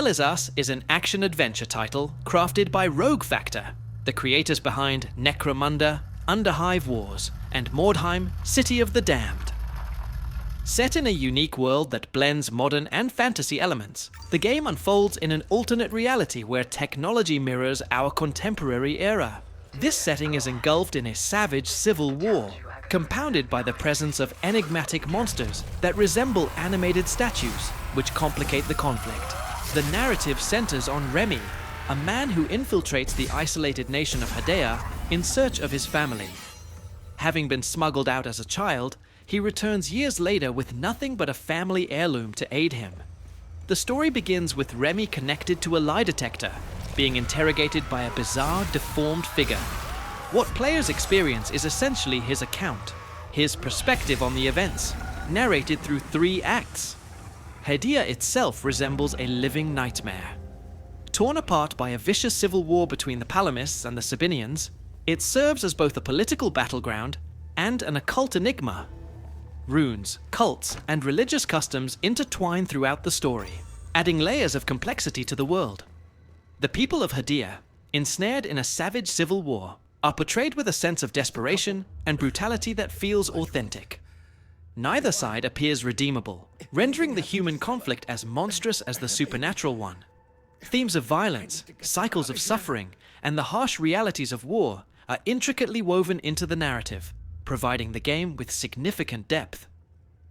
Hell Is Us is an action-adventure title crafted by Rogue Factor, the creators behind Necromunda, Underhive Wars, and Mordheim, City of the Damned. Set in a unique world that blends modern and fantasy elements, the game unfolds in an alternate reality where technology mirrors our contemporary era. This setting is engulfed in a savage civil war, compounded by the presence of enigmatic monsters that resemble animated statues, which complicate the conflict. The narrative centers on Remi, a man who infiltrates the isolated nation of Hadea in search of his family. Having been smuggled out as a child, he returns years later with nothing but a family heirloom to aid him. The story begins with Remi connected to a lie detector, being interrogated by a bizarre, deformed figure. What players experience is essentially his account, his perspective on the events, narrated through 3 acts. Hadea itself resembles a living nightmare. Torn apart by a vicious civil war between the Palomists and the Sabinians, it serves as both a political battleground and an occult enigma. Runes, cults, and religious customs intertwine throughout the story, adding layers of complexity to the world. The people of Hadea, ensnared in a savage civil war, are portrayed with a sense of desperation and brutality that feels authentic. Neither side appears redeemable, rendering the human conflict as monstrous as the supernatural one. Themes of violence, cycles of suffering, and the harsh realities of war are intricately woven into the narrative, providing the game with significant depth.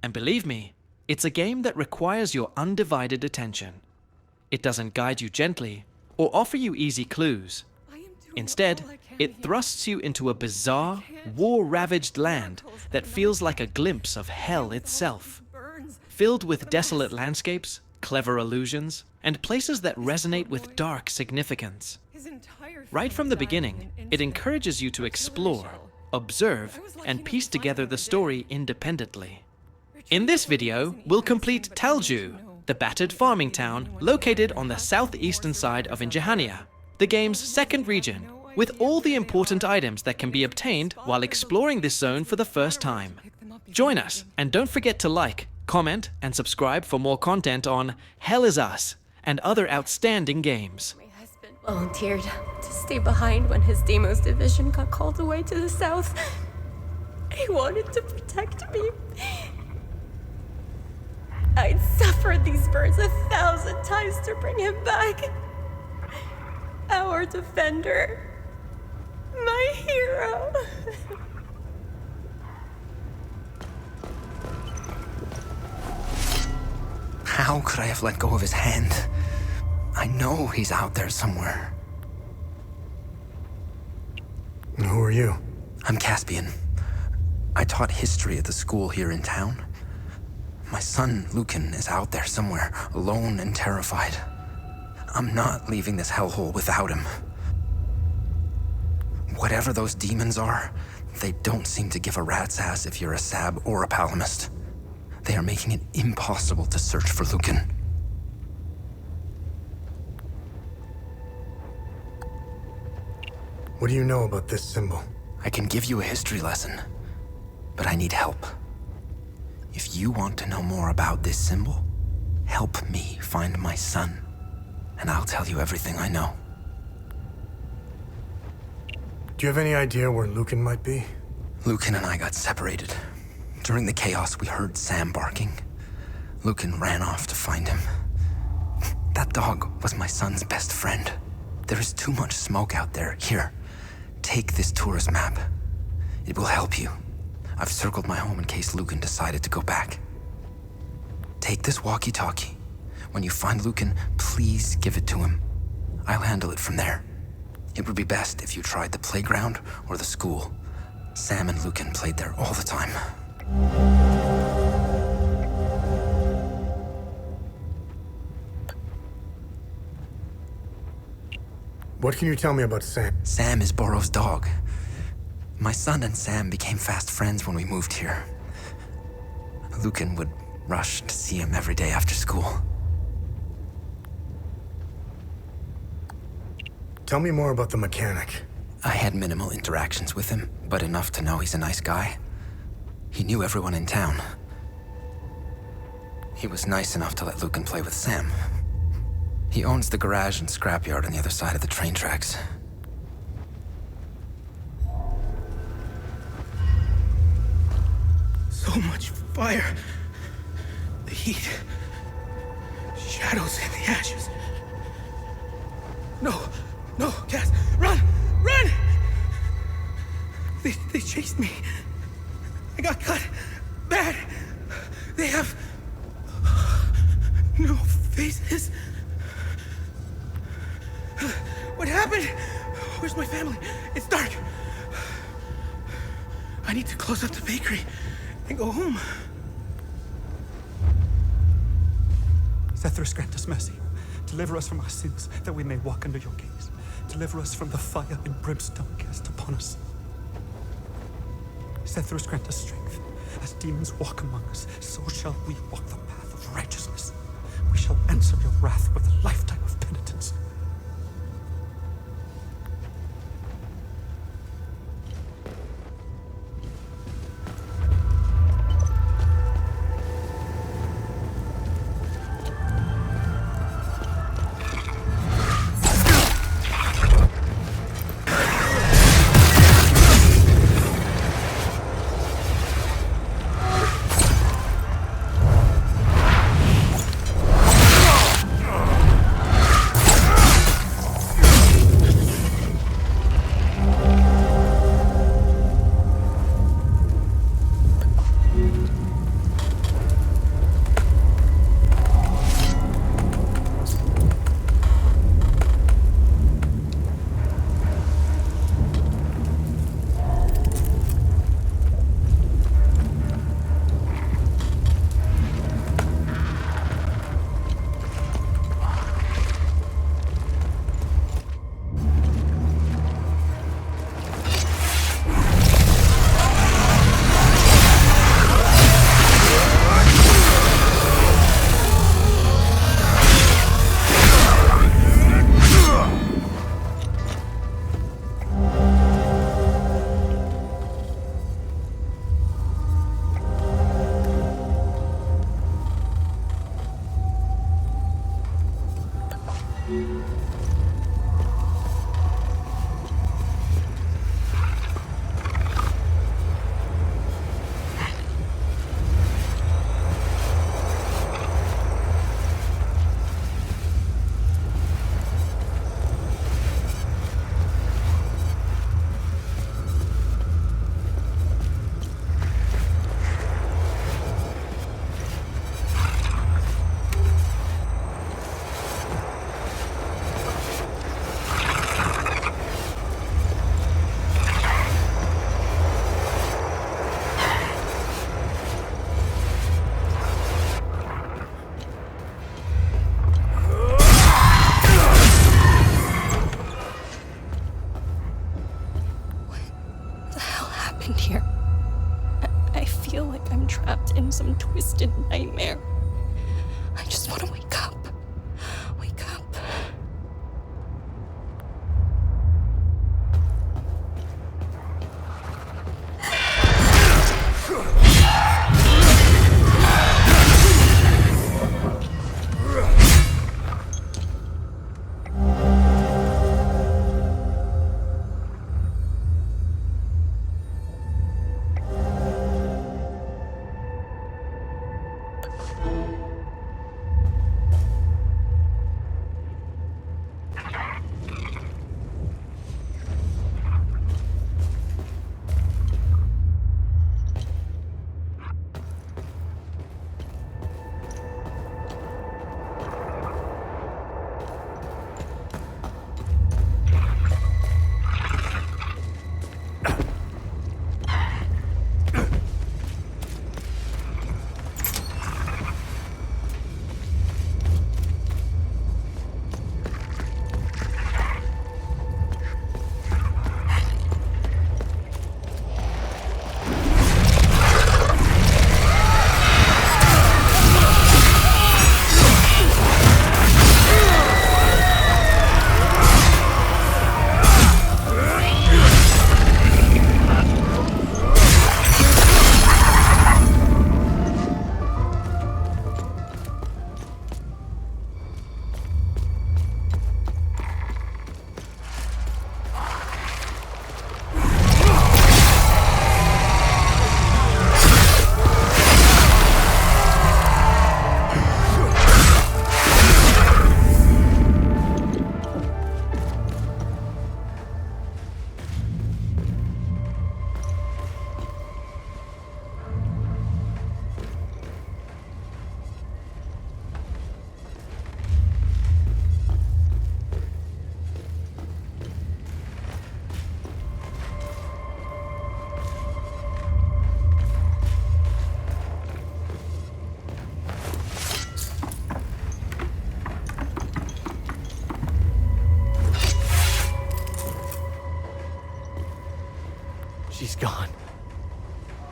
And believe me, it's a game that requires your undivided attention. It doesn't guide you gently or offer you easy clues. Instead, it thrusts you into a bizarre, war-ravaged land that feels like a glimpse of hell itself. Filled with desolate landscapes, clever illusions, and places that resonate with dark significance. Right from the beginning, it encourages you to explore, observe, and piece together the story independently. In this video, we'll complete Talju, the battered farming town located on the southeastern side of Injahania, the game's second region, with all the important items that can be obtained while exploring this zone for the first time. Join us, and don't forget to like, comment, and subscribe for more content on Hell Is Us and other outstanding games. My husband volunteered to stay behind when his Deimos division got called away to the south. He wanted to protect me. I'd suffered these burns 1,000 times to bring him back. Our defender. My hero. How could I have let go of his hand? I know he's out there somewhere. Who are you? I'm Caspian. I taught history at the school here in town. My son, Lukhan, is out there somewhere, alone and terrified. I'm not leaving this hellhole without him. Whatever those demons are, they don't seem to give a rat's ass if you're a Sab or a Palomist. They are making it impossible to search for Lukhan. What do you know about this symbol? I can give you a history lesson, but I need help. If you want to know more about this symbol, help me find my son, and I'll tell you everything I know. Do you have any idea where Lukhan might be? Lukhan and I got separated. During the chaos, we heard Sam barking. Lukhan ran off to find him. That dog was my son's best friend. There is too much smoke out there. Here, take this tourist map. It will help you. I've circled my home in case Lukhan decided to go back. Take this walkie-talkie. When you find Lukhan, please give it to him. I'll handle it from there. It would be best if you tried the playground or the school. Sam and Lukhan played there all the time. What can you tell me about Sam? Sam is Borrow's dog. My son and Sam became fast friends when we moved here. Lukhan would rush to see him every day after school. Tell me more about the mechanic. I had minimal interactions with him, but enough to know he's a nice guy. He knew everyone in town. He was nice enough to let Lukhan play with Sam. He owns the garage and scrapyard on the other side of the train tracks. So much fire. The heat. Shadows in the ashes. No, Cass, run! They chased me. I got cut bad. They have no faces. What happened? Where's my family? It's dark. I need to close up the bakery and go home. Zethris, grant us mercy. Deliver us from our sins, that we may walk under your gaze. Deliver us from the fire and brimstone cast upon us. Zethris, grant us strength. As demons walk among us, so shall we walk the path of righteousness. We shall answer your wrath with a lifetime of penitence. Some twisted nightmare. I just want to wake up. Wake up.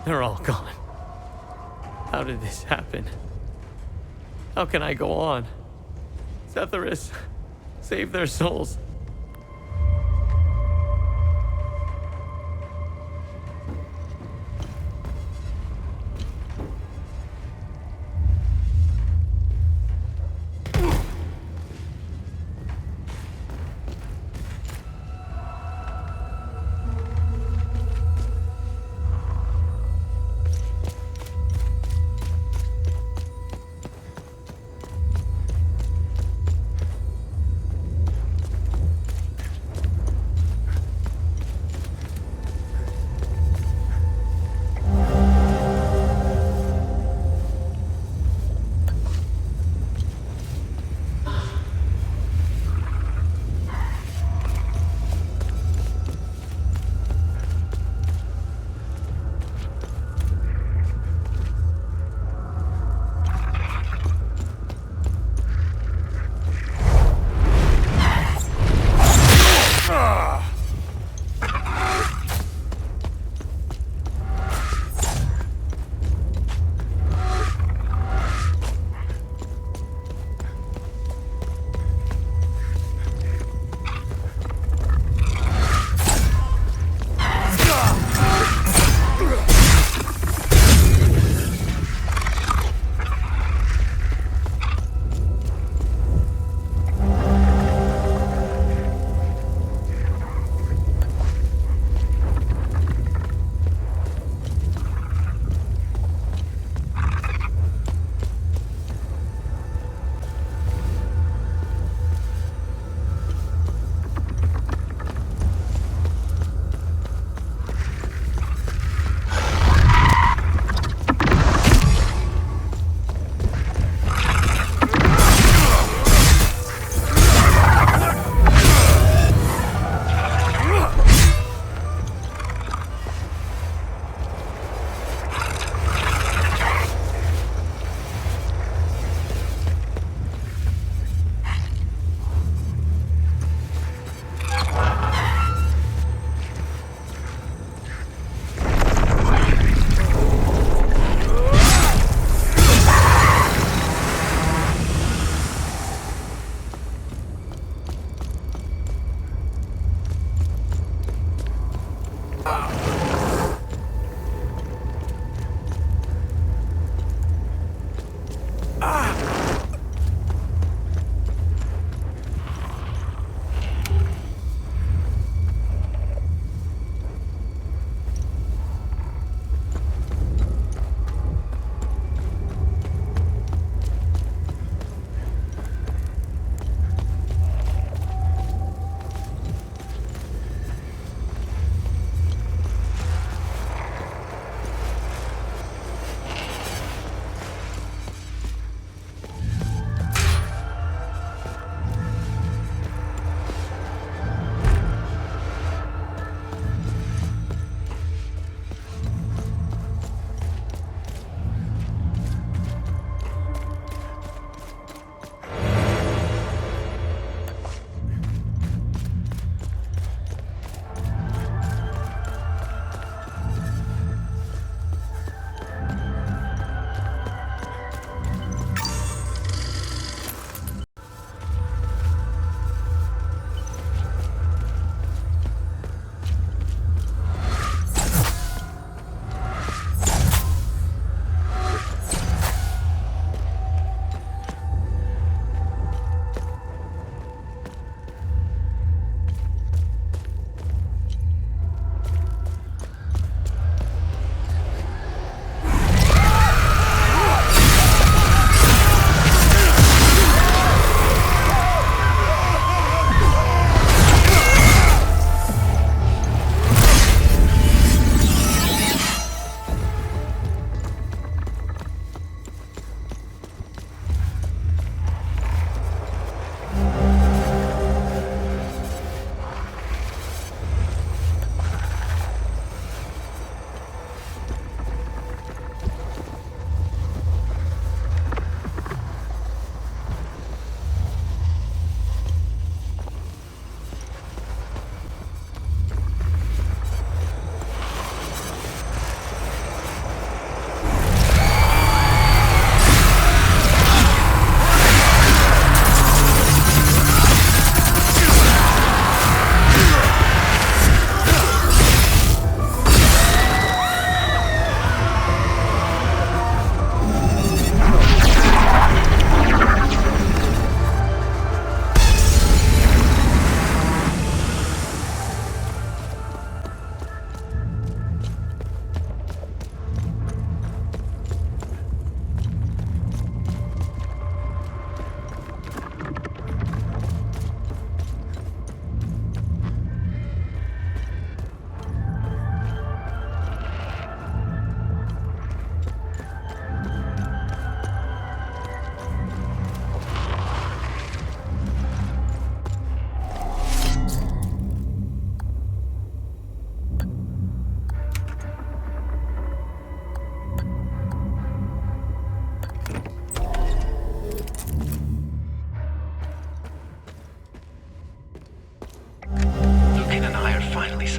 They're all gone. How did this happen? How can I go on? Setherus, save their souls.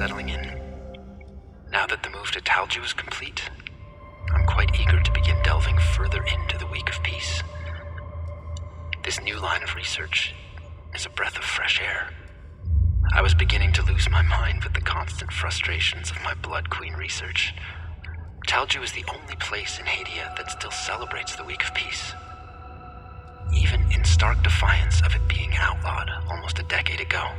settling in. Now that the move to Talju is complete, I'm quite eager to begin delving further into the Week of Peace. This new line of research is a breath of fresh air. I was beginning to lose my mind with the constant frustrations of my Blood Queen research. Talju is the only place in Hadea that still celebrates the Week of Peace, even in stark defiance of it being outlawed almost a decade ago.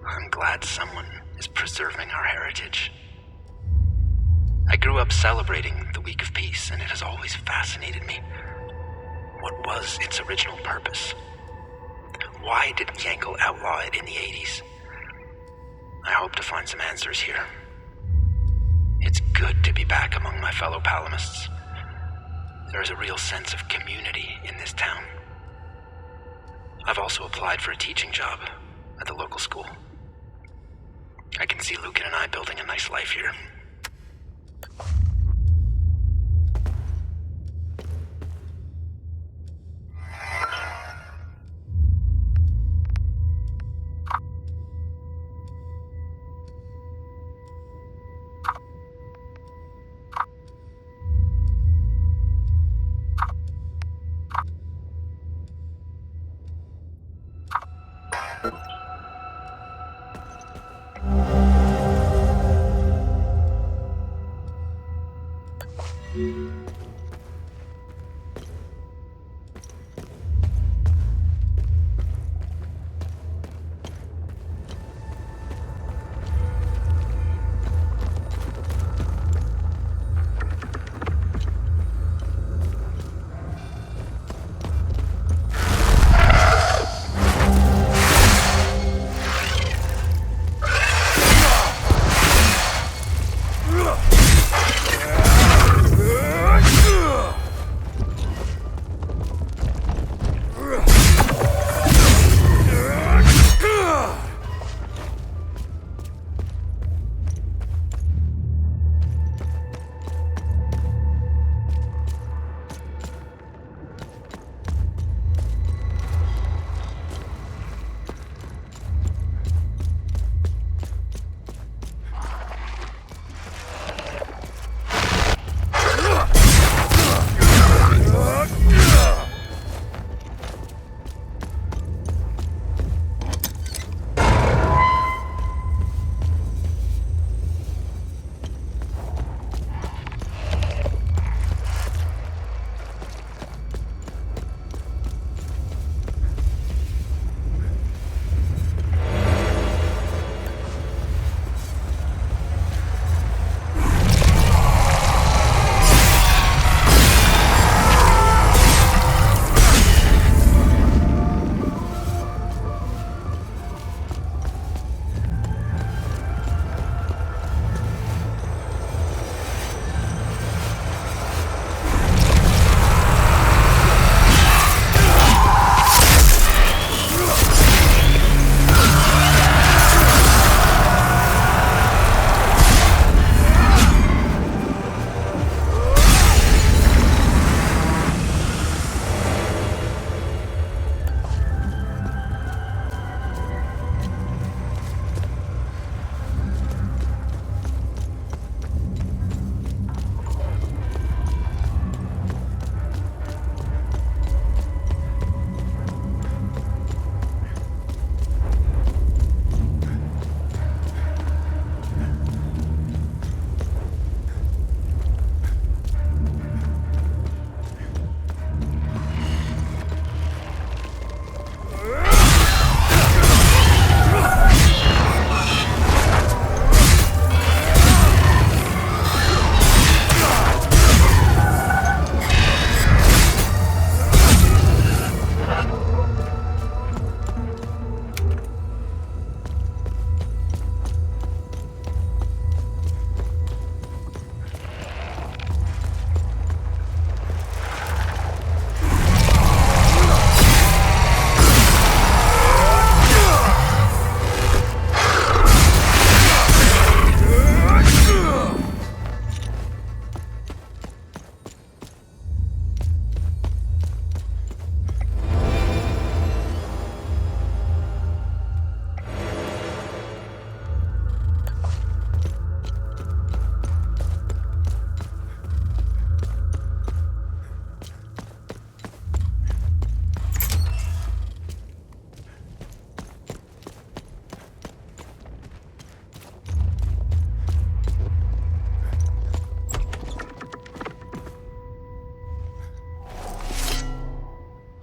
I'm glad someone is preserving our heritage. I grew up celebrating the Week of Peace, and it has always fascinated me. What was its original purpose? Why did Yankel outlaw it in the 80s? I hope to find some answers here. It's good to be back among my fellow Palomists. There is a real sense of community in this town. I've also applied for a teaching job at the local school. I can see Lukhan and I building a nice life here.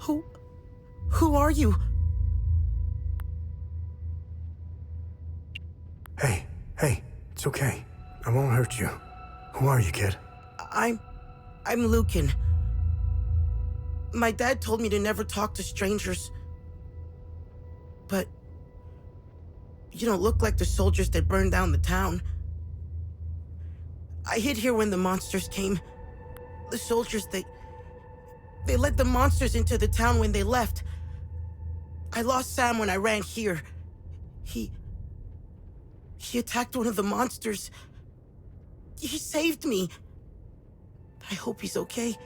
Who are you? Hey, it's okay. I won't hurt you. Who are you, kid? I'm Lukhan. My dad told me to never talk to strangers. But you don't look like the soldiers that burned down the town. I hid here when the monsters came. The soldiers, they let the monsters into the town when they left. I lost Sam when I ran here. He attacked one of the monsters. He saved me. I hope he's okay.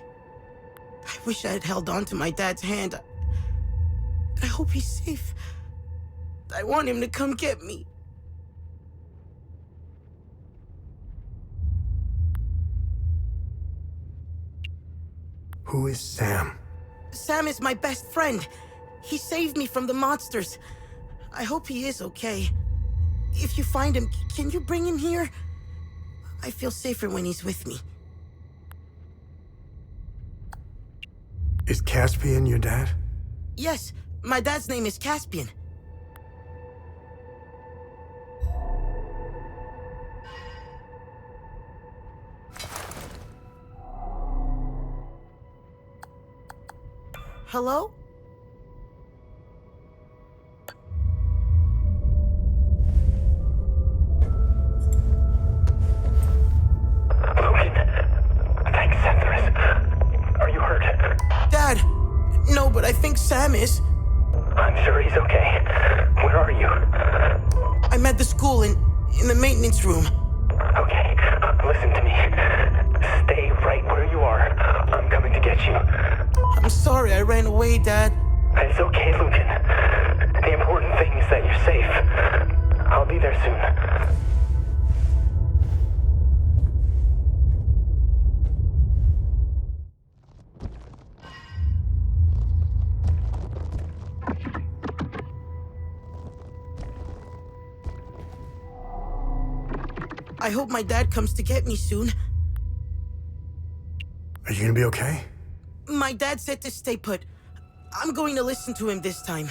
I wish I had held on to my dad's hand. I hope he's safe. I want him to come get me. Who is Sam? Sam is my best friend. He saved me from the monsters. I hope he is okay. If you find him, can you bring him here? I feel safer when he's with me. Is Caspian your dad? Yes, my dad's name is Caspian. Hello? Dad! No, but I think Sam is. I'm sure he's okay. Where are you? I'm at the school in the maintenance room. Okay, listen to me. Stay right where you are. I'm coming to get you. I'm sorry I ran away, Dad. It's okay, Lukhan. The important thing is that you're safe. I'll be there soon. I hope my dad comes to get me soon. Are you gonna be okay? My dad said to stay put. I'm going to listen to him this time.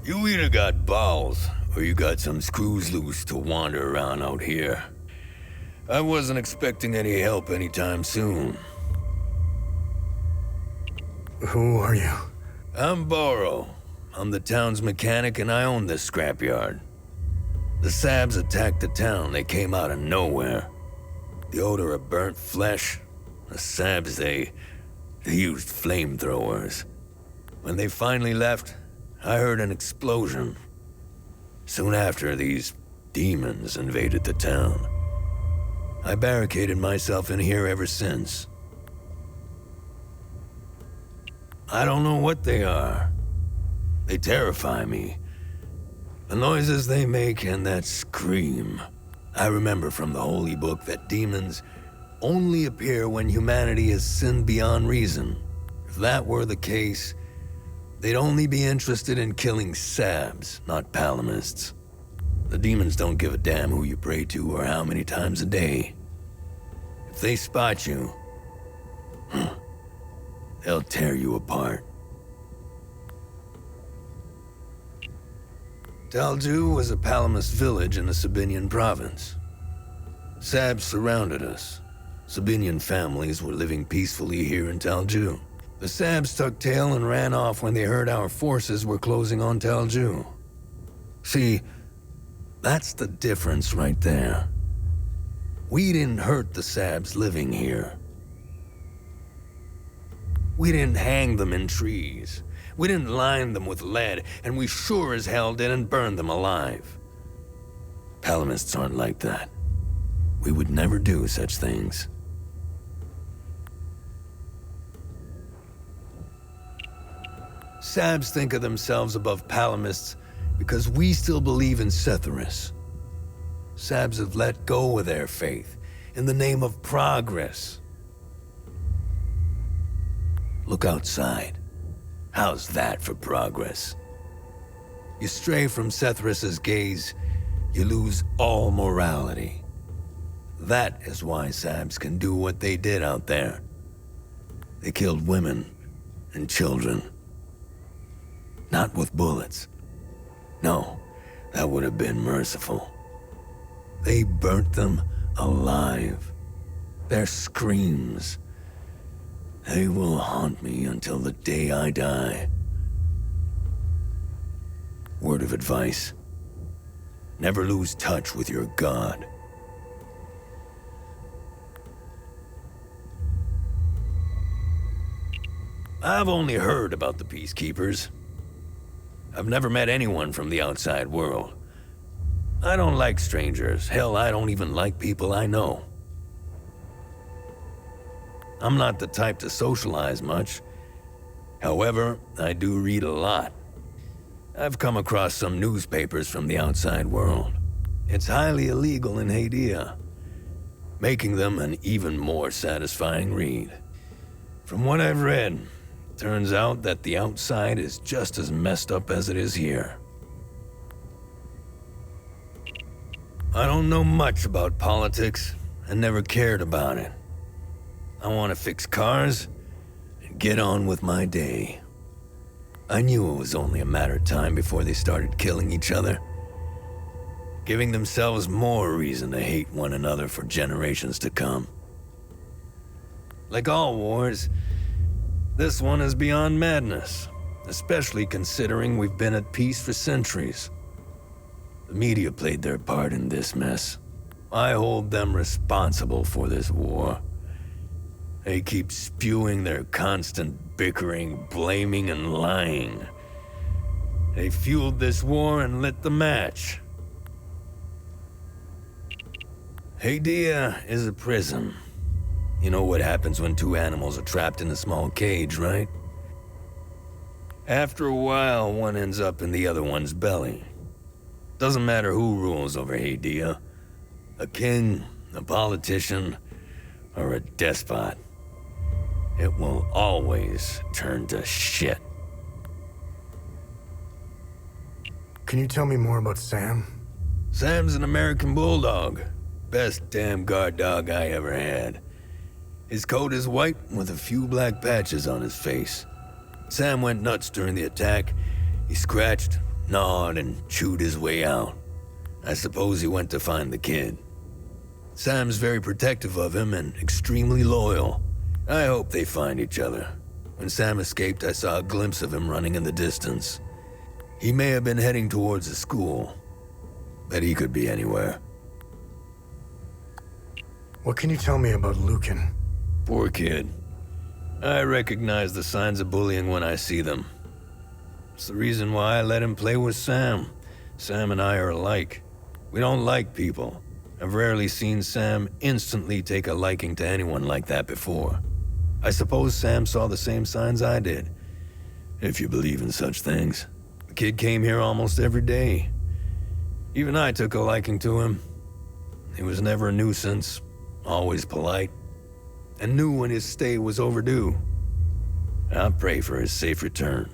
You either got balls, or you got some screws loose to wander around out here. I wasn't expecting any help anytime soon. Who are you? I'm Borrow. I'm the town's mechanic and I own this scrapyard. The Sabs attacked the town. They came out of nowhere. The odor of burnt flesh. The Sabs, they used flamethrowers. When they finally left, I heard an explosion. Soon after, these demons invaded the town. I barricaded myself in here ever since. I don't know what they are. They terrify me. The noises they make and that scream. I remember from the Holy Book that demons only appear when humanity has sinned beyond reason. If that were the case, they'd only be interested in killing Sabs, not Palomists. The demons don't give a damn who you pray to or how many times a day. If they spot you, they'll tear you apart. Talju was a Palomist village in the Sabinian province. Sabs surrounded us. Sabinian families were living peacefully here in Talju. The Sabs tucked tail and ran off when they heard our forces were closing on Talju. See, that's the difference right there. We didn't hurt the Sabs living here. We didn't hang them in trees. We didn't line them with lead, and we sure as hell didn't burn them alive. Palomists aren't like that. We would never do such things. Sabs think of themselves above Palomists because we still believe in Setharus. Sabs have let go of their faith in the name of progress. Look outside. How's that for progress? You stray from Setharus's gaze, you lose all morality. That is why Sabs can do what they did out there. They killed women and children. Not with bullets. No, that would have been merciful. They burnt them alive. Their screams, they will haunt me until the day I die. Word of advice: never lose touch with your god. I've only heard about the Peacekeepers. I've never met anyone from the outside world. I don't like strangers. Hell, I don't even like people I know. I'm not the type to socialize much. However, I do read a lot. I've come across some newspapers from the outside world. It's highly illegal in Hadea, making them an even more satisfying read. From what I've read, it turns out that the outside is just as messed up as it is here. I don't know much about politics and never cared about it. I want to fix cars and get on with my day. I knew it was only a matter of time before they started killing each other, giving themselves more reason to hate one another for generations to come. Like all wars, this one is beyond madness, especially considering we've been at peace for centuries. The media played their part in this mess. I hold them responsible for this war. They keep spewing their constant bickering, blaming, and lying. They fueled this war and lit the match. Hadea is a prison. You know what happens when two animals are trapped in a small cage, right? After a while, one ends up in the other one's belly. Doesn't matter who rules over Hadea. A king, a politician, or a despot. It will always turn to shit. Can you tell me more about Sam? Sam's an American bulldog. Best damn guard dog I ever had. His coat is white with a few black patches on his face. Sam went nuts during the attack. He scratched, gnawed and chewed his way out. I suppose he went to find the kid. Sam's very protective of him and extremely loyal. I hope they find each other. When Sam escaped, I saw a glimpse of him running in the distance. He may have been heading towards the school, but he could be anywhere. What can you tell me about Lukhan? Poor kid. I recognize the signs of bullying when I see them. It's the reason why I let him play with Sam. Sam and I are alike. We don't like people. I've rarely seen Sam instantly take a liking to anyone like that before. I suppose Sam saw the same signs I did, if you believe in such things. The kid came here almost every day. Even I took a liking to him. He was never a nuisance, always polite, and knew when his stay was overdue. I'll pray for his safe return.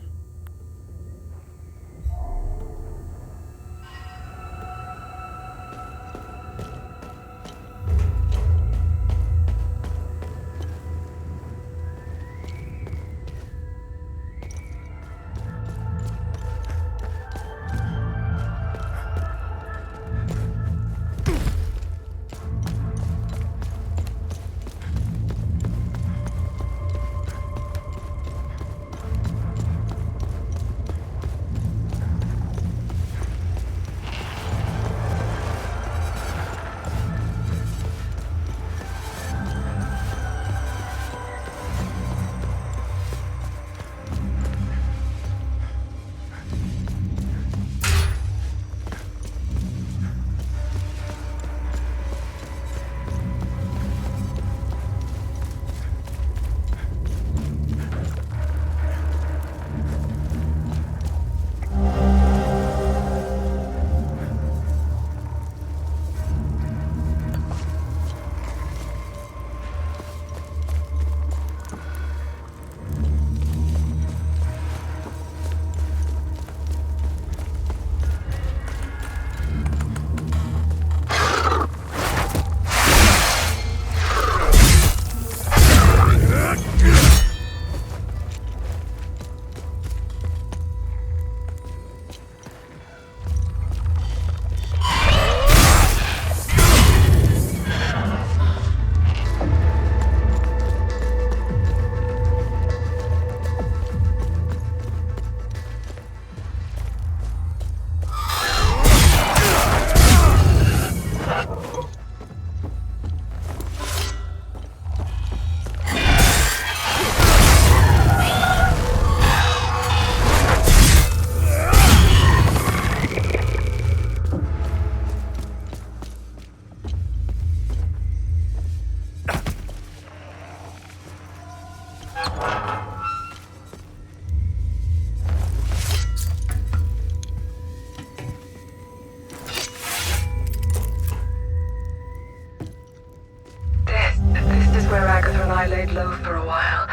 where Agatha and I laid low for a while.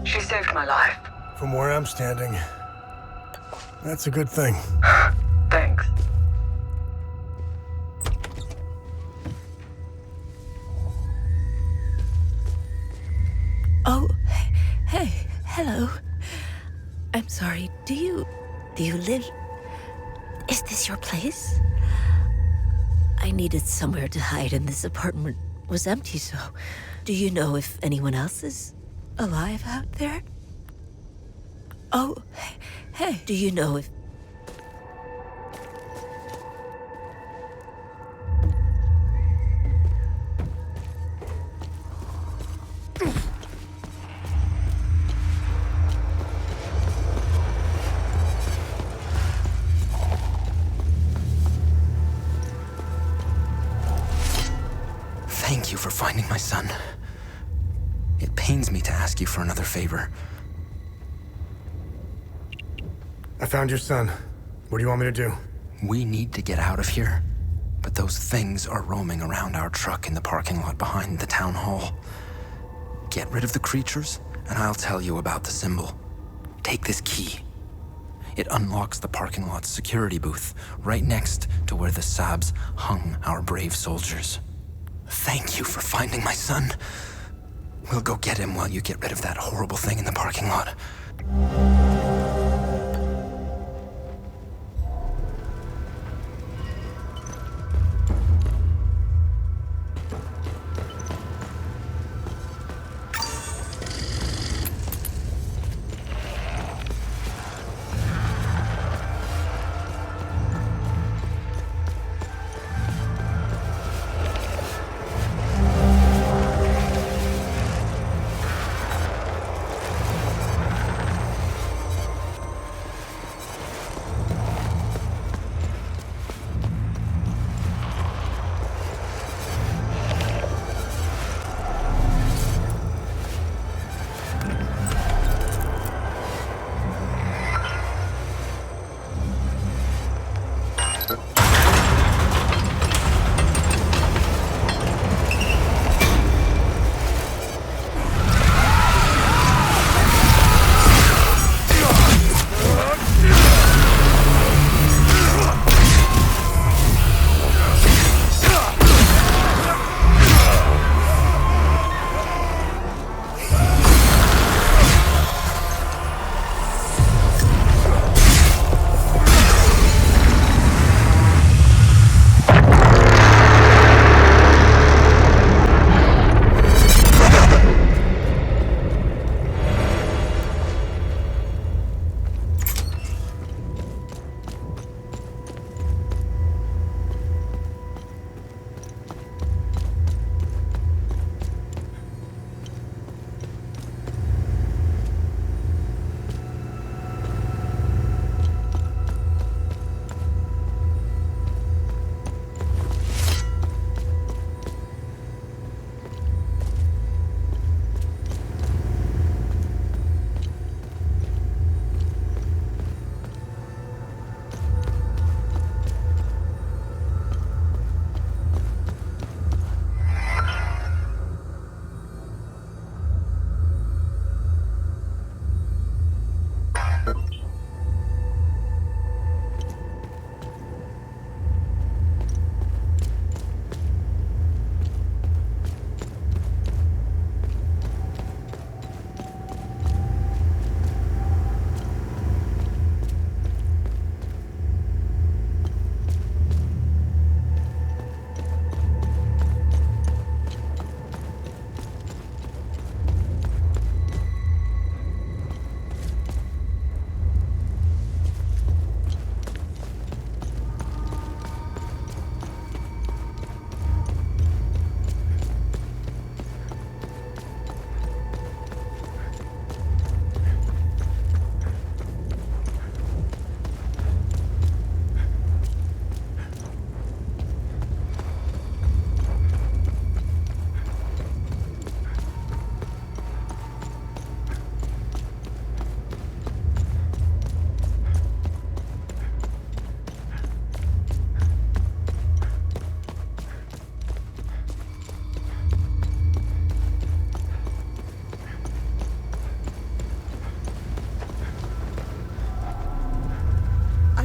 She saved my life. From where I'm standing, that's a good thing. Thanks. Oh, hey, hello. I'm sorry, do you live... Is this your place? I needed somewhere to hide and this apartment was empty, so... Do you know if anyone else is alive out there? Oh, hey, do you know if... Thank you for finding my son. It pains me to ask you for another favor. I found your son. What do you want me to do? We need to get out of here, but those things are roaming around our truck in the parking lot behind the town hall. Get rid of the creatures, and I'll tell you about the symbol. Take this key. It unlocks the parking lot's security booth, right next to where the Sabs hung our brave soldiers. Thank you for finding my son. We'll go get him while you get rid of that horrible thing in the parking lot.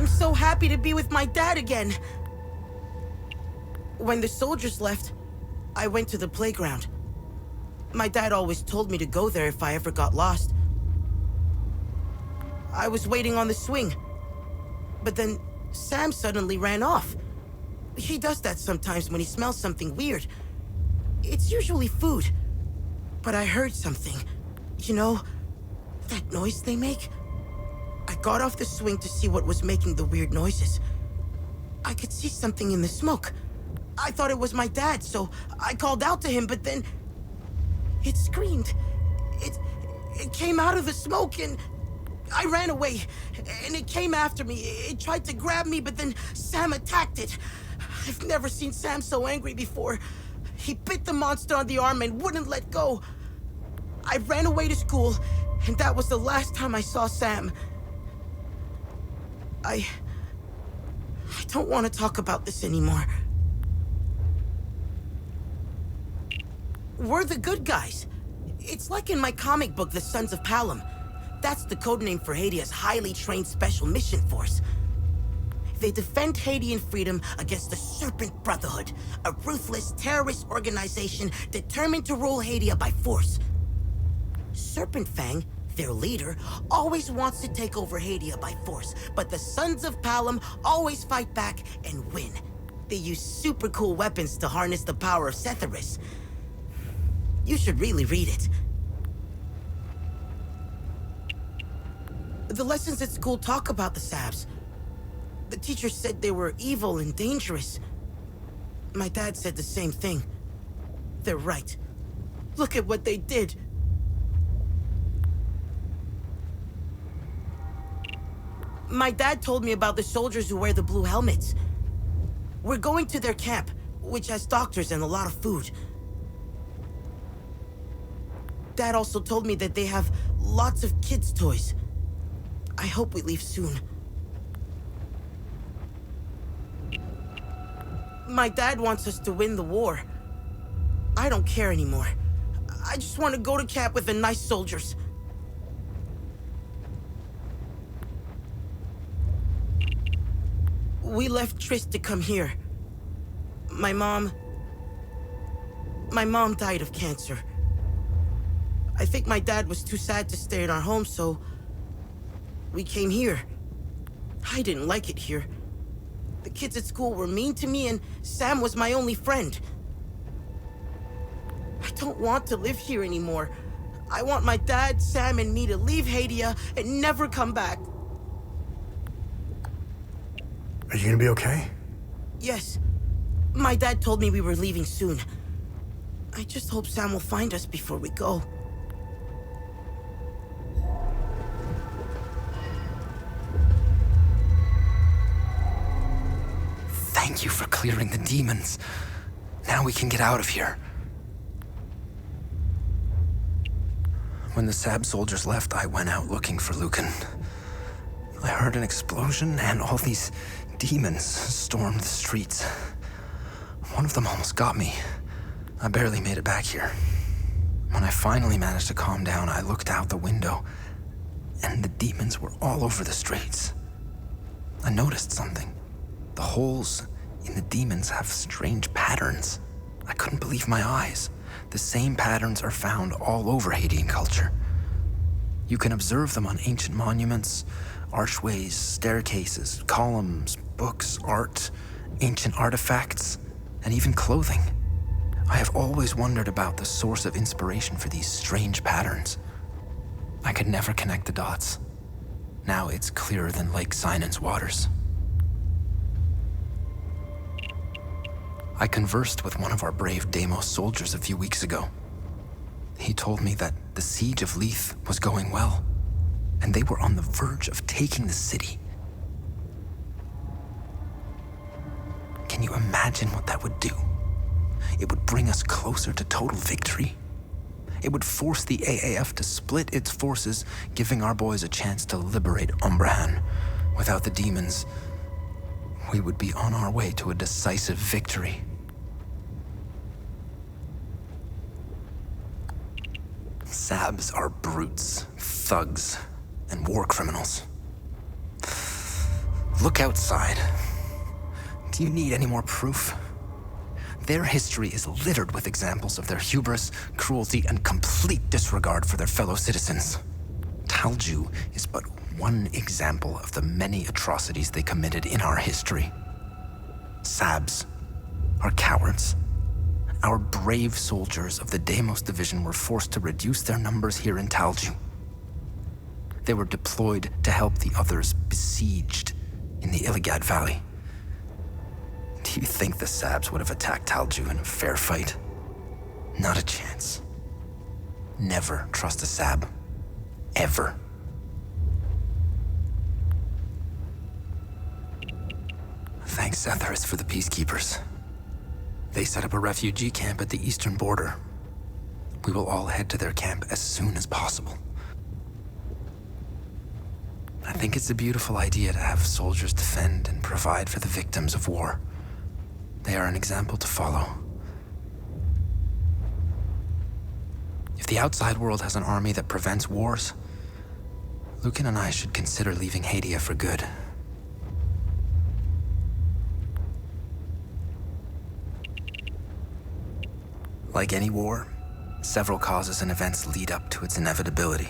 I'm so happy to be with my dad again. When the soldiers left, I went to the playground. My dad always told me to go there if I ever got lost. I was waiting on the swing, but then Sam suddenly ran off. He does that sometimes when he smells something weird. It's usually food, but I heard something. You know, that noise they make? I got off the swing to see what was making the weird noises. I could see something in the smoke. I thought it was my dad, so I called out to him, but then it screamed. It came out of the smoke, and I ran away, and it came after me. It tried to grab me, but then Sam attacked it. I've never seen Sam so angry before. He bit the monster on the arm and wouldn't let go. I ran away to school, and that was the last time I saw Sam. I don't want to talk about this anymore. We're the good guys. It's like in my comic book, The Sons of Palom. That's the codename for Hadea's highly trained special mission force. They defend Hadean freedom against the Serpent Brotherhood, a ruthless terrorist organization determined to rule Hadea by force. Serpent Fang, their leader, always wants to take over Hadea by force, but the Sons of Palom always fight back and win. They use super cool weapons to harness the power of Setharis. You should really read it. The lessons at school talk about the Sabs. The teacher said they were evil and dangerous. My dad said the same thing. They're right. Look at what they did. My dad told me about the soldiers who wear the blue helmets. We're going to their camp, which has doctors and a lot of food. Dad also told me that they have lots of kids' toys. I hope we leave soon. My dad wants us to win the war. I don't care anymore. I just want to go to camp with the nice soldiers. We left Tris to come here. My mom died of cancer. I think my dad was too sad to stay in our home, so we came here. I didn't like it here. The kids at school were mean to me, and Sam was my only friend. I don't want to live here anymore. I want my dad, Sam, and me to leave Hadea and never come back. Are you gonna be okay? Yes. My dad told me we were leaving soon. I just hope Sam will find us before we go. Thank you for clearing the demons. Now we can get out of here. When the Sab soldiers left, I went out looking for Lukhan. I heard an explosion and all these demons stormed the streets. One of them almost got me. I barely made it back here. When I finally managed to calm down, I looked out the window, and the demons were all over the streets. I noticed something. The holes in the demons have strange patterns. I couldn't believe my eyes. The same patterns are found all over Hadean culture. You can observe them on ancient monuments, archways, staircases, columns, books, art, ancient artifacts, and even clothing. I have always wondered about the source of inspiration for these strange patterns. I could never connect the dots. Now it's clearer than Lake Sinan's waters. I conversed with one of our brave Deimos soldiers a few weeks ago. He told me that the siege of Leith was going well, and they were on the verge of taking the city. Can you imagine what that would do? It would bring us closer to total victory. It would force the AAF to split its forces, giving our boys a chance to liberate Umbrahan. Without the demons, we would be on our way to a decisive victory. Sabs are brutes, thugs, and war criminals. Look outside. Do you need any more proof? Their history is littered with examples of their hubris, cruelty, and complete disregard for their fellow citizens. Talju is but one example of the many atrocities they committed in our history. Sabs are cowards. Our brave soldiers of the Deimos division were forced to reduce their numbers here in Talju. They were deployed to help the others besieged in the Illigad Valley. Do you think the Sabs would have attacked Talju in a fair fight? Not a chance. Never trust a Sab. Ever. Thanks, Setharis, for the peacekeepers. They set up a refugee camp at the eastern border. We will all head to their camp as soon as possible. I think it's a beautiful idea to have soldiers defend and provide for the victims of war. They are an example to follow. If the outside world has an army that prevents wars, Lukhan and I should consider leaving Hadea for good. Like any war, several causes and events lead up to its inevitability.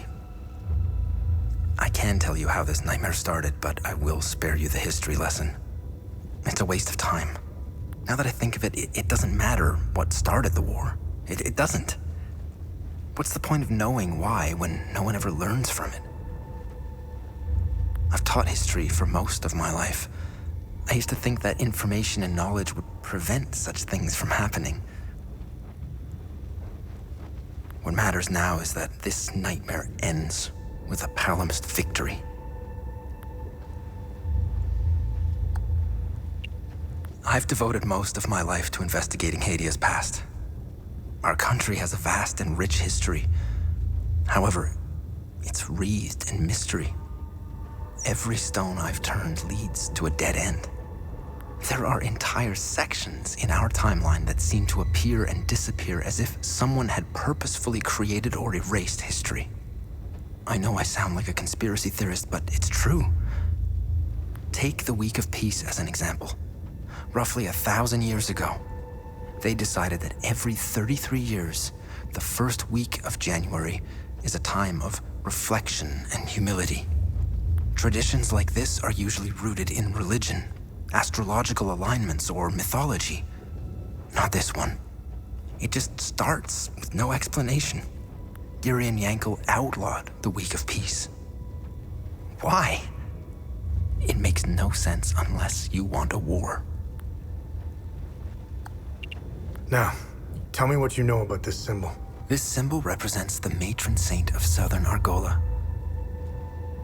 I can tell you how this nightmare started, but I will spare you the history lesson. It's a waste of time. Now that I think of it, it doesn't matter what started the war. It doesn't. What's the point of knowing why when no one ever learns from it? I've taught history for most of my life. I used to think that information and knowledge would prevent such things from happening. What matters now is that this nightmare ends with a Palomist victory. I've devoted most of my life to investigating Hadea's past. Our country has a vast and rich history. However, it's wreathed in mystery. Every stone I've turned leads to a dead end. There are entire sections in our timeline that seem to appear and disappear as if someone had purposefully created or erased history. I know I sound like a conspiracy theorist, but it's true. Take the Week of Peace as an example. Roughly 1,000 years ago, they decided that every 33 years, the first week of January is a time of reflection and humility. Traditions like this are usually rooted in religion, astrological alignments, or mythology. Not this one. It just starts with no explanation. Giri and Yankel outlawed the Week of Peace. Why? It makes no sense unless you want a war. Now, tell me what you know about this symbol. This symbol represents the matron saint of southern Argola.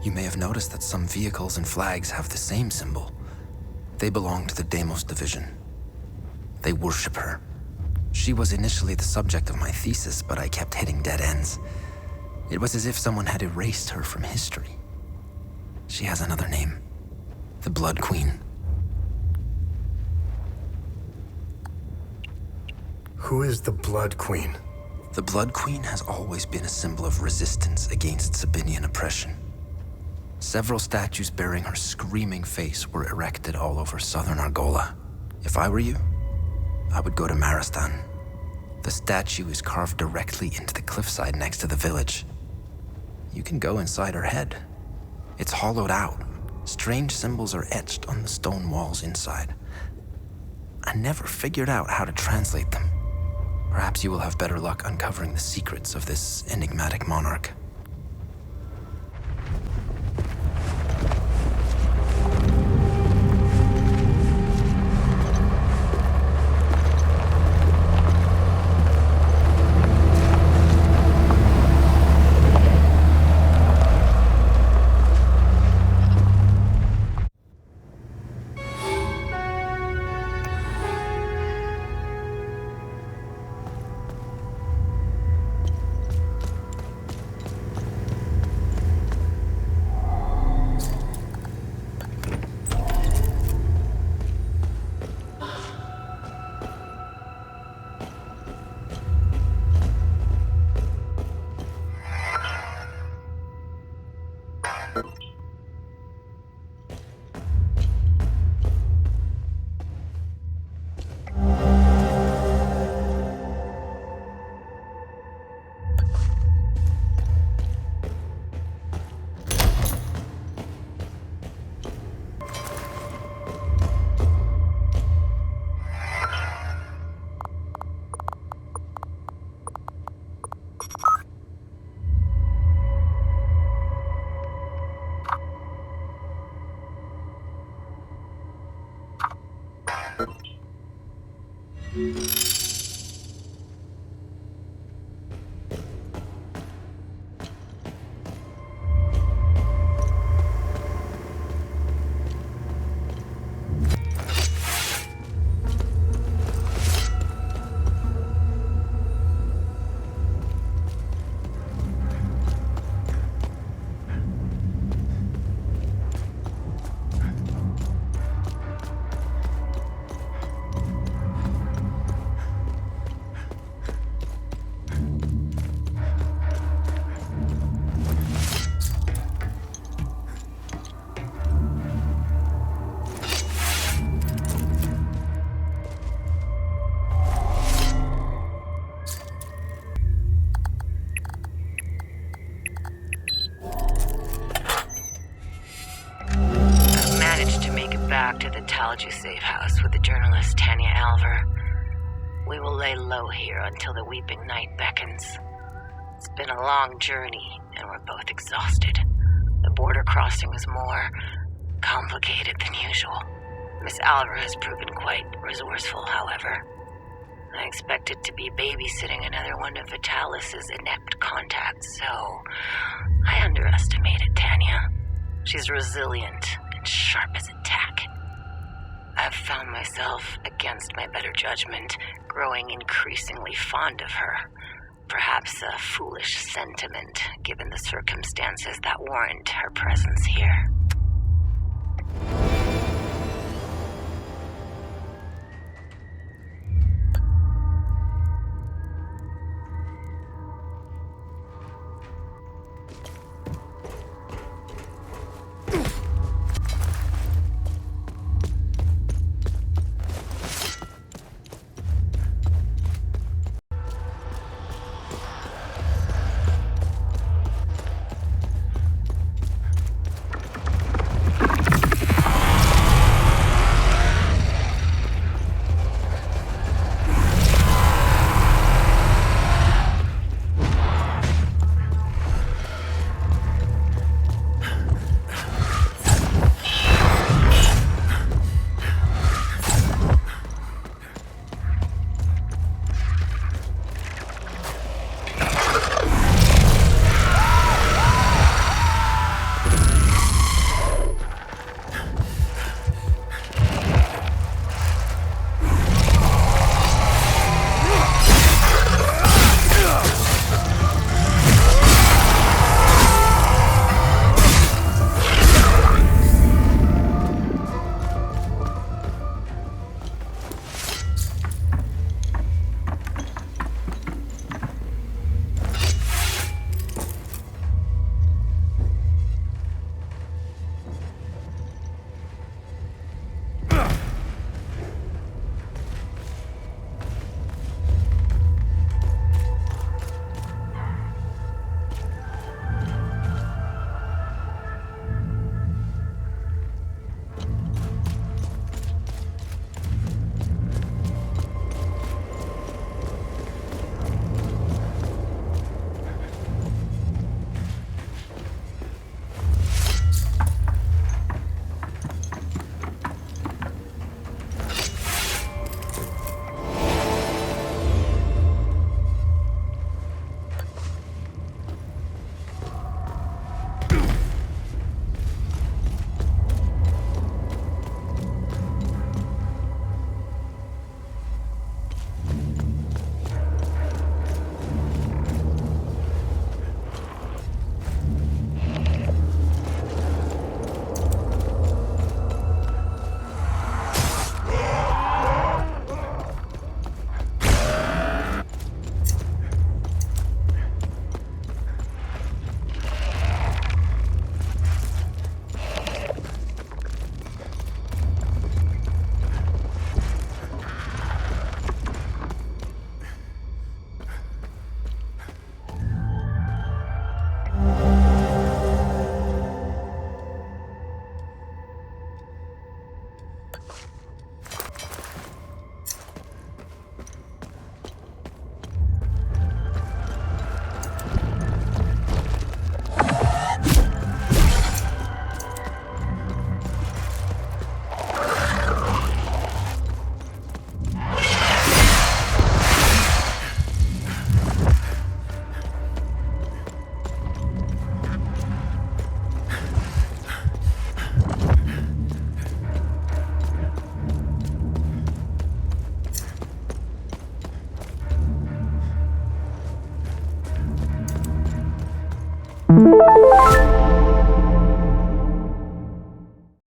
You may have noticed that some vehicles and flags have the same symbol. They belong to the Deimos division. They worship her. She was initially the subject of my thesis, but I kept hitting dead ends. It was as if someone had erased her from history. She has another name. The Blood Queen. Who is the Blood Queen? The Blood Queen has always been a symbol of resistance against Sabinian oppression. Several statues bearing her screaming face were erected all over southern Argola. If I were you, I would go to Maristan. The statue is carved directly into the cliffside next to the village. You can go inside her head. It's hollowed out. Strange symbols are etched on the stone walls inside. I never figured out how to translate them. Perhaps you will have better luck uncovering the secrets of this enigmatic monarch. Back to the Talju safe house with the journalist Tanya Alver. We will lay low here until the weeping night beckons. It's been a long journey, and we're both exhausted. The border crossing was more complicated than usual. Miss Alver has proven quite resourceful, however. I expected to be babysitting another one of Vitalis' inept contacts, so I underestimated Tanya. She's resilient and sharp as a tack. I've found myself, against my better judgment, growing increasingly fond of her. Perhaps a foolish sentiment, given the circumstances that warrant her presence here.